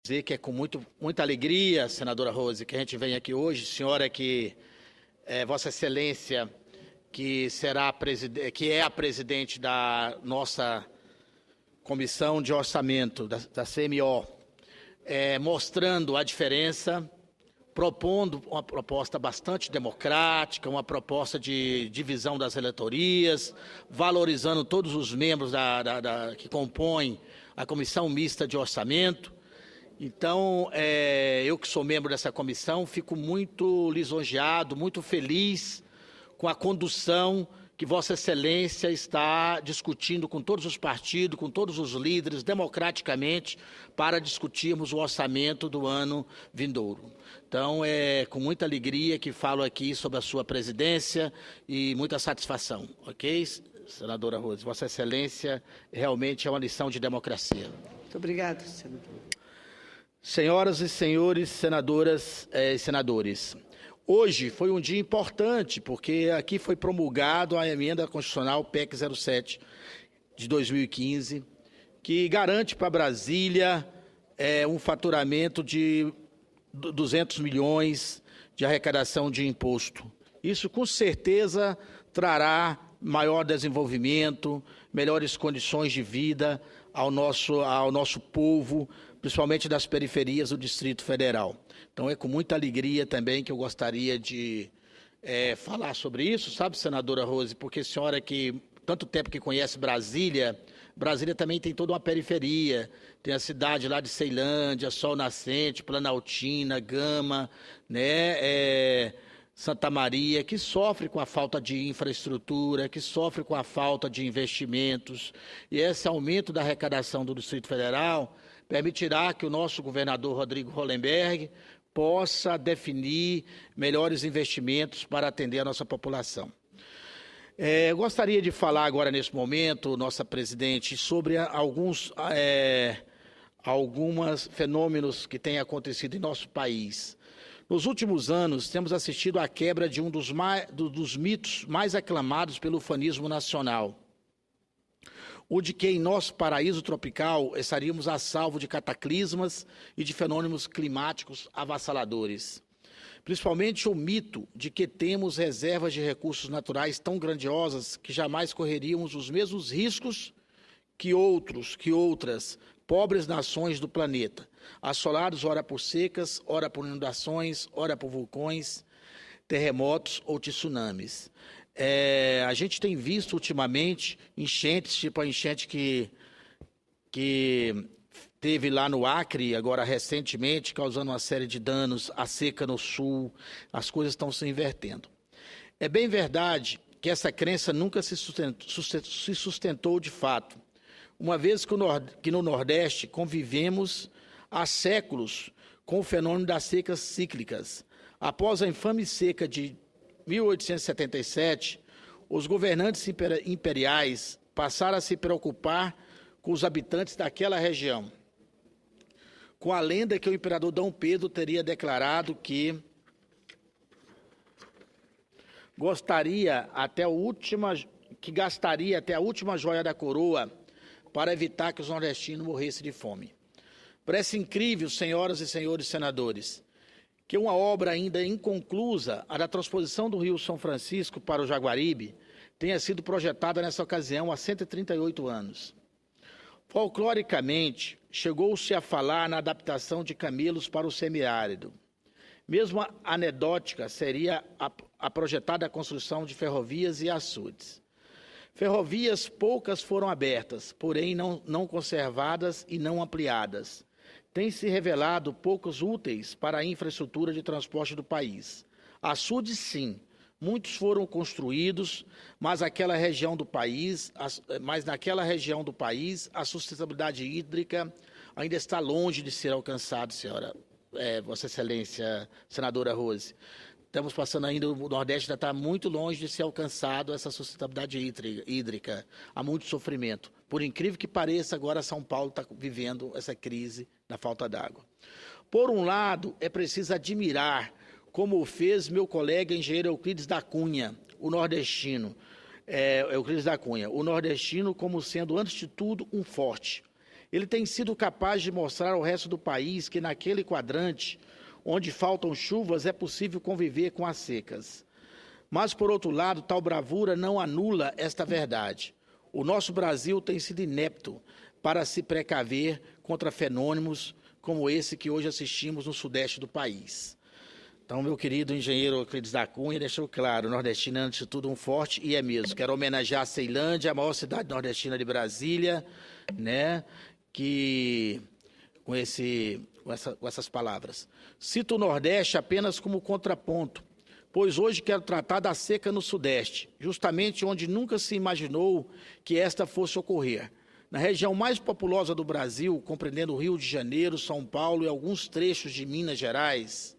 Dizer que é com muita alegria, senadora Rose, que a gente vem aqui hoje. Senhora que Vossa Excelência, que é a presidente da nossa Comissão de Orçamento, da CMO, mostrando a diferença, propondo uma proposta bastante democrática, uma proposta de divisão das eleitorias, valorizando todos os membros que compõem a Comissão Mista de Orçamento. Então, eu que sou membro dessa comissão, fico muito lisonjeado, muito feliz com a condução que Vossa Excelência está discutindo com todos os partidos, com todos os líderes, democraticamente, para discutirmos o orçamento do ano vindouro. Então, é com muita alegria que falo aqui sobre a sua presidência e muita satisfação, ok? Senadora Rose, Vossa Excelência realmente é uma lição de democracia. Muito obrigada, senador. Senhoras e senhores, senadoras e senadores, hoje foi um dia importante, porque aqui foi promulgado a emenda constitucional PEC 07 de 2015, que garante para Brasília um faturamento de 200 milhões de arrecadação de imposto. Isso, com certeza, trará maior desenvolvimento, melhores condições de vida ao nosso povo, principalmente das periferias do Distrito Federal. Então, é com muita alegria também que eu gostaria de falar sobre isso, sabe, senadora Rose? Porque a senhora que tanto tempo que conhece Brasília, Brasília também tem toda uma periferia, tem a cidade lá de Ceilândia, Sol Nascente, Planaltina, Gama, né, Santa Maria, que sofre com a falta de infraestrutura, que sofre com a falta de investimentos. E esse aumento da arrecadação do Distrito Federal permitirá que o nosso governador Rodrigo Hollenberg possa definir melhores investimentos para atender a nossa população. Eu gostaria de falar agora, nesse momento, nossa presidente, sobre alguns fenômenos que têm acontecido em nosso país. Nos últimos anos, temos assistido à quebra de um dos mitos mais aclamados pelo ufanismo nacional, o de que em nosso paraíso tropical estaríamos a salvo de cataclismas e de fenômenos climáticos avassaladores. Principalmente o mito de que temos reservas de recursos naturais tão grandiosas que jamais correríamos os mesmos riscos que outras pobres nações do planeta, assolados ora por secas, ora por inundações, ora por vulcões, terremotos ou tsunamis. A gente tem visto ultimamente enchentes, tipo a enchente que teve lá no Acre, agora recentemente, causando uma série de danos, a seca no sul, as coisas estão se invertendo. É bem verdade que essa crença nunca se sustentou de fato, uma vez que no Nordeste convivemos há séculos com o fenômeno das secas cíclicas. Após a infame seca de 1877, os governantes imperiais passaram a se preocupar com os habitantes daquela região, com a lenda que o imperador Dom Pedro teria declarado que gastaria até a última joia da coroa para evitar que os nordestinos morressem de fome. Parece incrível, senhoras e senhores senadores, que uma obra ainda inconclusa, a da transposição do Rio São Francisco para o Jaguaribe, tenha sido projetada nessa ocasião há 138 anos. Folcloricamente, chegou-se a falar na adaptação de camelos para o semiárido. Mesmo anedótica seria a projetada construção de ferrovias e açudes. Ferrovias poucas foram abertas, porém não conservadas e não ampliadas. Têm se revelado poucos úteis para a infraestrutura de transporte do país. Açudes, sim, muitos foram construídos, mas naquela região do país, a sustentabilidade hídrica ainda está longe de ser alcançada, Vossa Excelência, senadora Rose. Estamos passando ainda, o Nordeste ainda está muito longe de ser alcançado essa sustentabilidade hídrica. Há muito sofrimento. Por incrível que pareça, agora São Paulo está vivendo essa crise da falta d'água. Por um lado, é preciso admirar como fez meu colega engenheiro Euclides da Cunha, o nordestino, o nordestino como sendo, antes de tudo, um forte. Ele tem sido capaz de mostrar ao resto do país que naquele quadrante, onde faltam chuvas, é possível conviver com as secas. Mas, por outro lado, tal bravura não anula esta verdade. O nosso Brasil tem sido inepto para se precaver contra fenômenos como esse que hoje assistimos no sudeste do país. Então, meu querido engenheiro Euclides da Cunha deixou claro, nordestino é, antes de tudo, um forte, e é mesmo. Quero homenagear a Ceilândia, a maior cidade nordestina de Brasília, né, que, com essas palavras. Cito o Nordeste apenas como contraponto, pois hoje quero tratar da seca no Sudeste, justamente onde nunca se imaginou que esta fosse ocorrer. Na região mais populosa do Brasil, compreendendo o Rio de Janeiro, São Paulo e alguns trechos de Minas Gerais,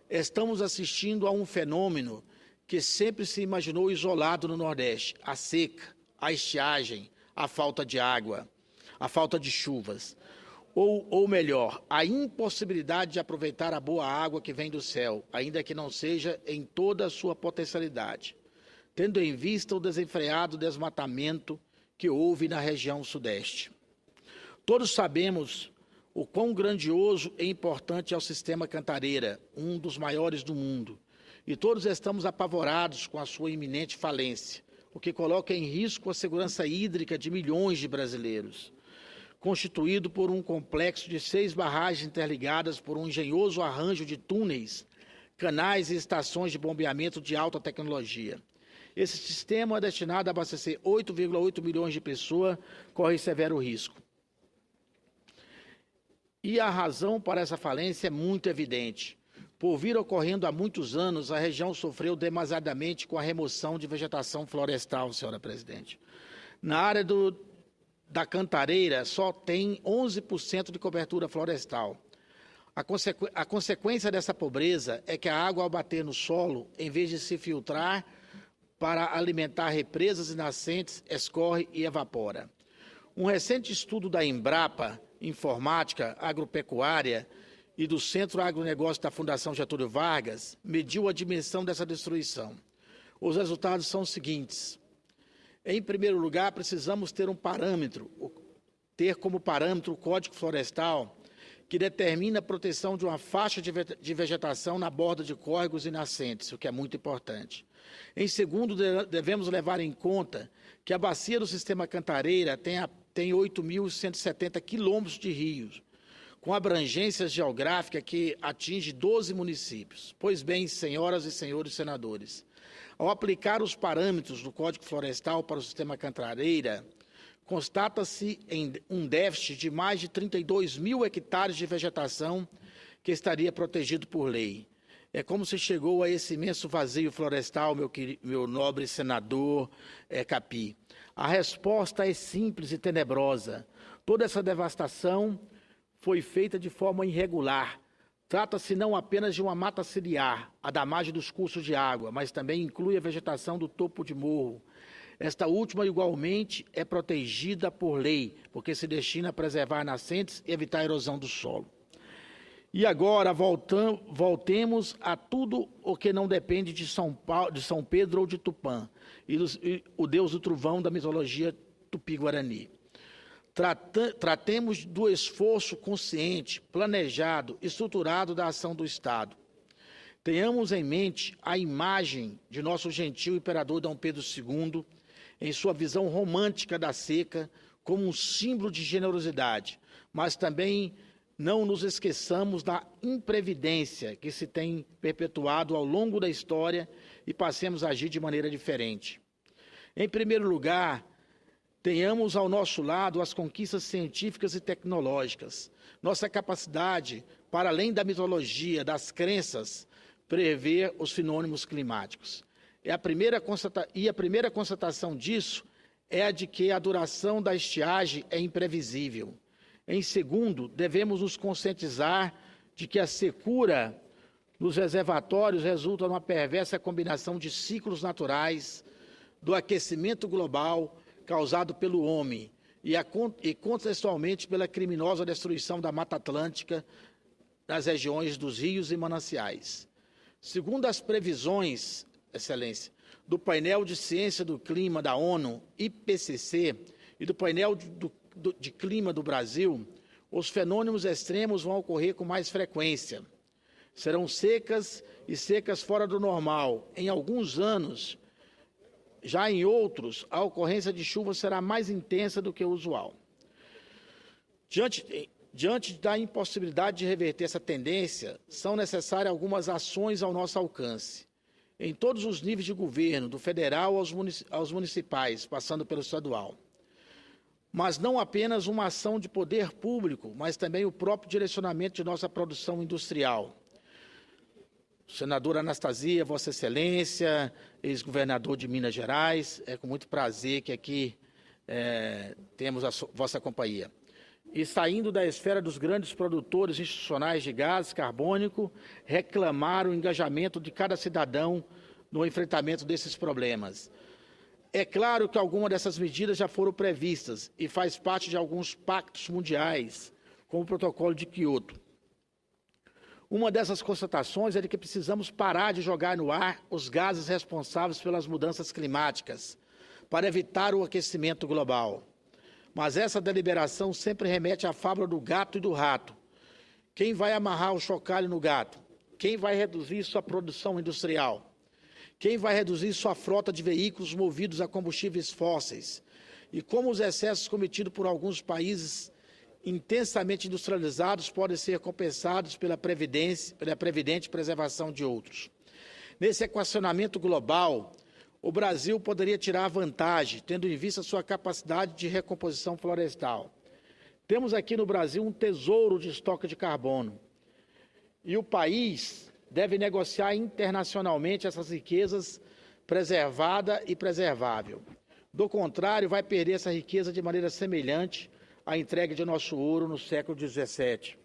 estamos assistindo a um fenômeno que sempre se imaginou isolado no Nordeste: a seca, a estiagem, a falta de água, a falta de chuvas. Ou melhor, a impossibilidade de aproveitar a boa água que vem do céu, ainda que não seja em toda a sua potencialidade, tendo em vista o desenfreado desmatamento que houve na região sudeste. Todos sabemos o quão grandioso e importante é o sistema Cantareira, um dos maiores do mundo, e todos estamos apavorados com a sua iminente falência, o que coloca em risco a segurança hídrica de milhões de brasileiros. Constituído por um complexo de 6 barragens interligadas por um engenhoso arranjo de túneis, canais e estações de bombeamento de alta tecnologia. Esse sistema, destinado a abastecer 8,8 milhões de pessoas, corre severo risco. E a razão para essa falência é muito evidente. Por vir ocorrendo há muitos anos, a região sofreu demasiadamente com a remoção de vegetação florestal, senhora presidente. Na área da Cantareira, só tem 11% de cobertura florestal. A consequência dessa pobreza é que a água, ao bater no solo, em vez de se filtrar para alimentar represas e nascentes, escorre e evapora. Um recente estudo da Embrapa, Informática Agropecuária, e do Centro Agronegócio da Fundação Getúlio Vargas, mediu a dimensão dessa destruição. Os resultados são os seguintes. Em primeiro lugar, precisamos ter como parâmetro o Código Florestal, que determina a proteção de uma faixa de vegetação na borda de córregos e nascentes, o que é muito importante. Em segundo, devemos levar em conta que a bacia do sistema Cantareira tem 8.170 quilômetros de rios, com abrangência geográfica que atinge 12 municípios. Pois bem, senhoras e senhores senadores, ao aplicar os parâmetros do Código Florestal para o sistema Cantareira, constata-se um déficit de mais de 32 mil hectares de vegetação que estaria protegido por lei. É como se chegou a esse imenso vazio florestal, meu nobre senador Capi. A resposta é simples e tenebrosa. Toda essa devastação foi feita de forma irregular. Trata-se não apenas de uma mata ciliar, a da margem dos cursos de água, mas também inclui a vegetação do topo de morro. Esta última, igualmente, é protegida por lei, porque se destina a preservar nascentes e evitar a erosão do solo. E agora, voltemos a tudo o que não depende de São Pedro ou de Tupã, e o deus do trovão da mitologia tupi-guarani. Tratemos do esforço consciente, planejado, estruturado da ação do Estado. Tenhamos em mente a imagem de nosso gentil imperador Dom Pedro II, em sua visão romântica da seca, como um símbolo de generosidade, mas também não nos esqueçamos da imprevidência que se tem perpetuado ao longo da história e passemos a agir de maneira diferente. Em primeiro lugar, tenhamos ao nosso lado as conquistas científicas e tecnológicas, nossa capacidade, para além da mitologia, das crenças, prever os fenômenos climáticos. A primeira constatação disso é a de que a duração da estiagem é imprevisível. Em segundo, devemos nos conscientizar de que a secura nos reservatórios resulta numa perversa combinação de ciclos naturais, do aquecimento global causado pelo homem e contextualmente pela criminosa destruição da Mata Atlântica nas regiões dos rios e mananciais. Segundo as previsões, Excelência, do painel de ciência do clima da ONU, IPCC, e do painel de clima do Brasil, os fenômenos extremos vão ocorrer com mais frequência. Serão secas e secas fora do normal. Em alguns anos, já em outros, a ocorrência de chuva será mais intensa do que o usual. Diante da impossibilidade de reverter essa tendência, são necessárias algumas ações ao nosso alcance, em todos os níveis de governo, do federal aos municipais, passando pelo estadual. Mas não apenas uma ação de poder público, mas também o próprio direcionamento de nossa produção industrial. Senadora Anastasia, Vossa Excelência, ex-governador de Minas Gerais, é com muito prazer que aqui temos a vossa companhia. E saindo da esfera dos grandes produtores institucionais de gás carbônico, reclamar o engajamento de cada cidadão no enfrentamento desses problemas. É claro que algumas dessas medidas já foram previstas e faz parte de alguns pactos mundiais, como o Protocolo de Quioto. Uma dessas constatações é de que precisamos parar de jogar no ar os gases responsáveis pelas mudanças climáticas, para evitar o aquecimento global. Mas essa deliberação sempre remete à fábula do gato e do rato. Quem vai amarrar o chocalho no gato? Quem vai reduzir sua produção industrial? Quem vai reduzir sua frota de veículos movidos a combustíveis fósseis? E como os excessos cometidos por alguns países intensamente industrializados podem ser compensados pela previdente preservação de outros? Nesse equacionamento global, o Brasil poderia tirar vantagem, tendo em vista sua capacidade de recomposição florestal. Temos aqui no Brasil um tesouro de estoque de carbono. E o país deve negociar internacionalmente essas riquezas preservada e preservável. Do contrário, vai perder essa riqueza de maneira semelhante à entrega de nosso ouro no século XVII.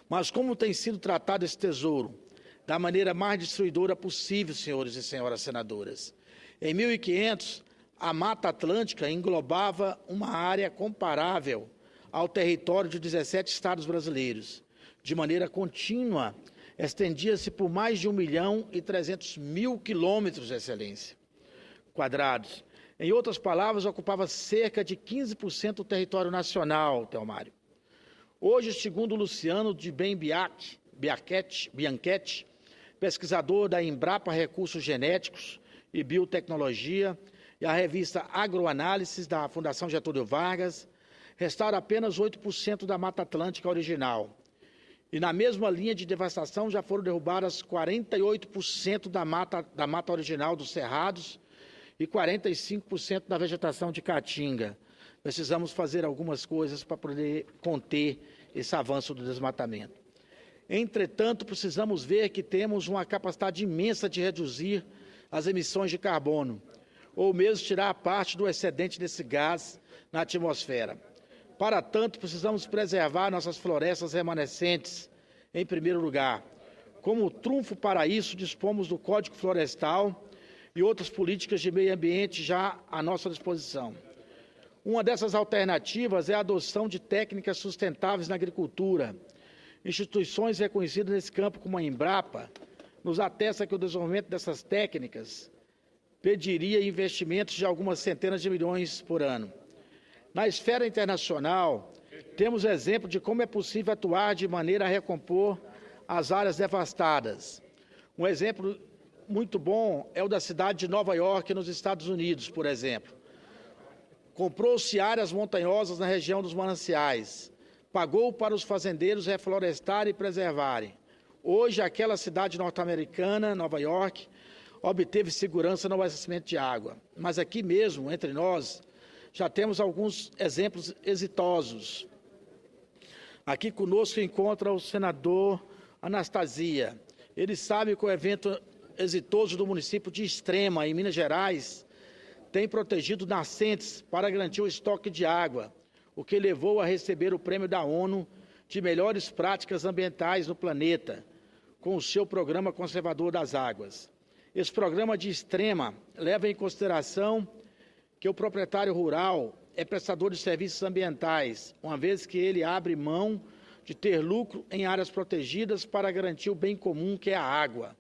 Mas como tem sido tratado esse tesouro? Da maneira mais destruidora possível, senhores e senhoras senadoras. Em 1500, a Mata Atlântica englobava uma área comparável ao território de 17 estados brasileiros. De maneira contínua, estendia-se por mais de 1.300.000 quilômetros, Excelência, quadrados. Em outras palavras, ocupava cerca de 15% do território nacional, Telmário. Hoje, segundo Luciano de Bianchetti, pesquisador da Embrapa Recursos Genéticos e Biotecnologia, e a revista Agroanálises da Fundação Getúlio Vargas, restaram apenas 8% da Mata Atlântica original. E na mesma linha de devastação já foram derrubadas 48% da mata original dos cerrados e 45% da vegetação de caatinga. Precisamos fazer algumas coisas para poder conter esse avanço do desmatamento. Entretanto, precisamos ver que temos uma capacidade imensa de reduzir as emissões de carbono, ou mesmo tirar parte do excedente desse gás na atmosfera. Para tanto, precisamos preservar nossas florestas remanescentes, em primeiro lugar. Como trunfo para isso, dispomos do Código Florestal e outras políticas de meio ambiente já à nossa disposição. Uma dessas alternativas é a adoção de técnicas sustentáveis na agricultura. Instituições reconhecidas nesse campo, como a Embrapa, nos atesta que o desenvolvimento dessas técnicas pediria investimentos de algumas centenas de milhões por ano. Na esfera internacional, temos exemplo de como é possível atuar de maneira a recompor as áreas devastadas. Um exemplo muito bom é o da cidade de Nova York, nos Estados Unidos, por exemplo. Comprou-se áreas montanhosas na região dos mananciais, pagou para os fazendeiros reflorestarem e preservarem. Hoje, aquela cidade norte-americana, Nova York, obteve segurança no abastecimento de água. Mas aqui mesmo, entre nós, já temos alguns exemplos exitosos. Aqui conosco encontra o senador Anastasia. Ele sabe que o evento exitoso do município de Extrema, em Minas Gerais, tem protegido nascentes para garantir o estoque de água, o que levou a receber o prêmio da ONU de melhores práticas ambientais no planeta, com o seu programa conservador das águas. Esse programa de Extrema leva em consideração que o proprietário rural é prestador de serviços ambientais, uma vez que ele abre mão de ter lucro em áreas protegidas para garantir o bem comum, que é a água.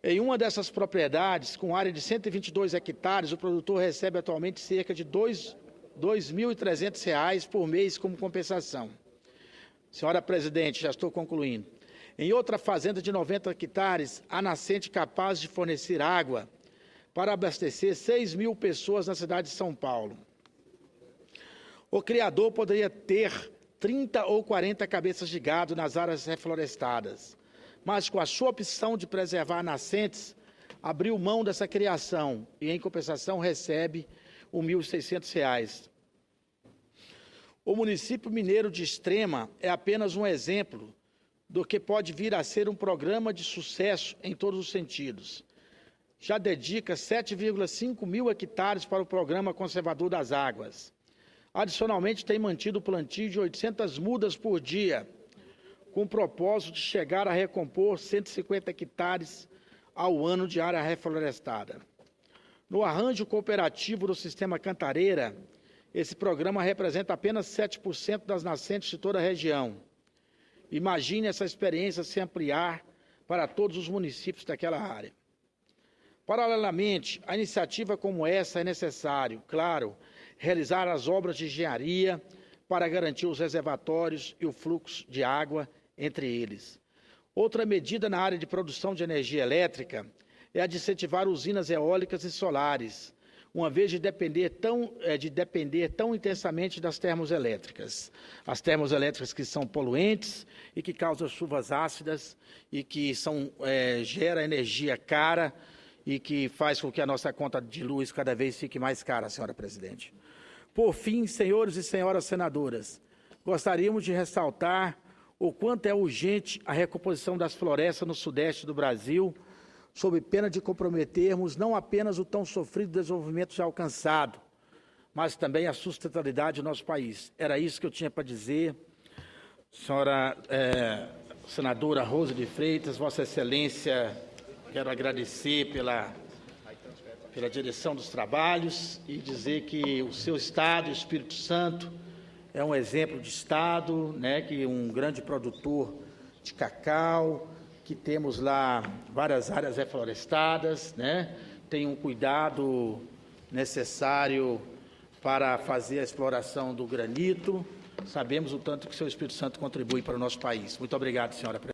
Em uma dessas propriedades, com área de 122 hectares, o produtor recebe atualmente cerca de R$ R$ 2.300 por mês como compensação. Senhora presidente, já estou concluindo. Em outra fazenda de 90 hectares, há nascente capaz de fornecer água para abastecer 6.000 pessoas na cidade de São Paulo. O criador poderia ter 30 ou 40 cabeças de gado nas áreas reflorestadas, mas com a sua opção de preservar nascentes, abriu mão dessa criação e, em compensação, recebe R$ 1.600. O município mineiro de Extrema é apenas um exemplo do que pode vir a ser um programa de sucesso em todos os sentidos. Já dedica 7,5 mil hectares para o Programa Conservador das Águas. Adicionalmente, tem mantido o plantio de 800 mudas por dia, com o propósito de chegar a recompor 150 hectares ao ano de área reflorestada. No arranjo cooperativo do Sistema Cantareira, esse programa representa apenas 7% das nascentes de toda a região. Imagine essa experiência se ampliar para todos os municípios daquela área. Paralelamente, a iniciativa como essa é necessário, claro, realizar as obras de engenharia para garantir os reservatórios e o fluxo de água entre eles. Outra medida na área de produção de energia elétrica é a de incentivar usinas eólicas e solares, uma vez de depender tão intensamente das termoelétricas. As termoelétricas que são poluentes e que causam chuvas ácidas e que gera energia cara e que faz com que a nossa conta de luz cada vez fique mais cara, senhora presidente. Por fim, senhores e senhoras senadoras, gostaríamos de ressaltar o quanto é urgente a recomposição das florestas no sudeste do Brasil, sob pena de comprometermos não apenas o tão sofrido desenvolvimento já alcançado, mas também a sustentabilidade do nosso país. Era isso que eu tinha para dizer. Senhora senadora Rosa de Freitas, Vossa Excelência, quero agradecer pela direção dos trabalhos e dizer que o seu Estado, o Espírito Santo, é um exemplo de Estado, né, que um grande produtor de cacau, que temos lá várias áreas reflorestadas, né, tem um cuidado necessário para fazer a exploração do granito. Sabemos o tanto que o seu Espírito Santo contribui para o nosso país. Muito obrigado, senhora presidente.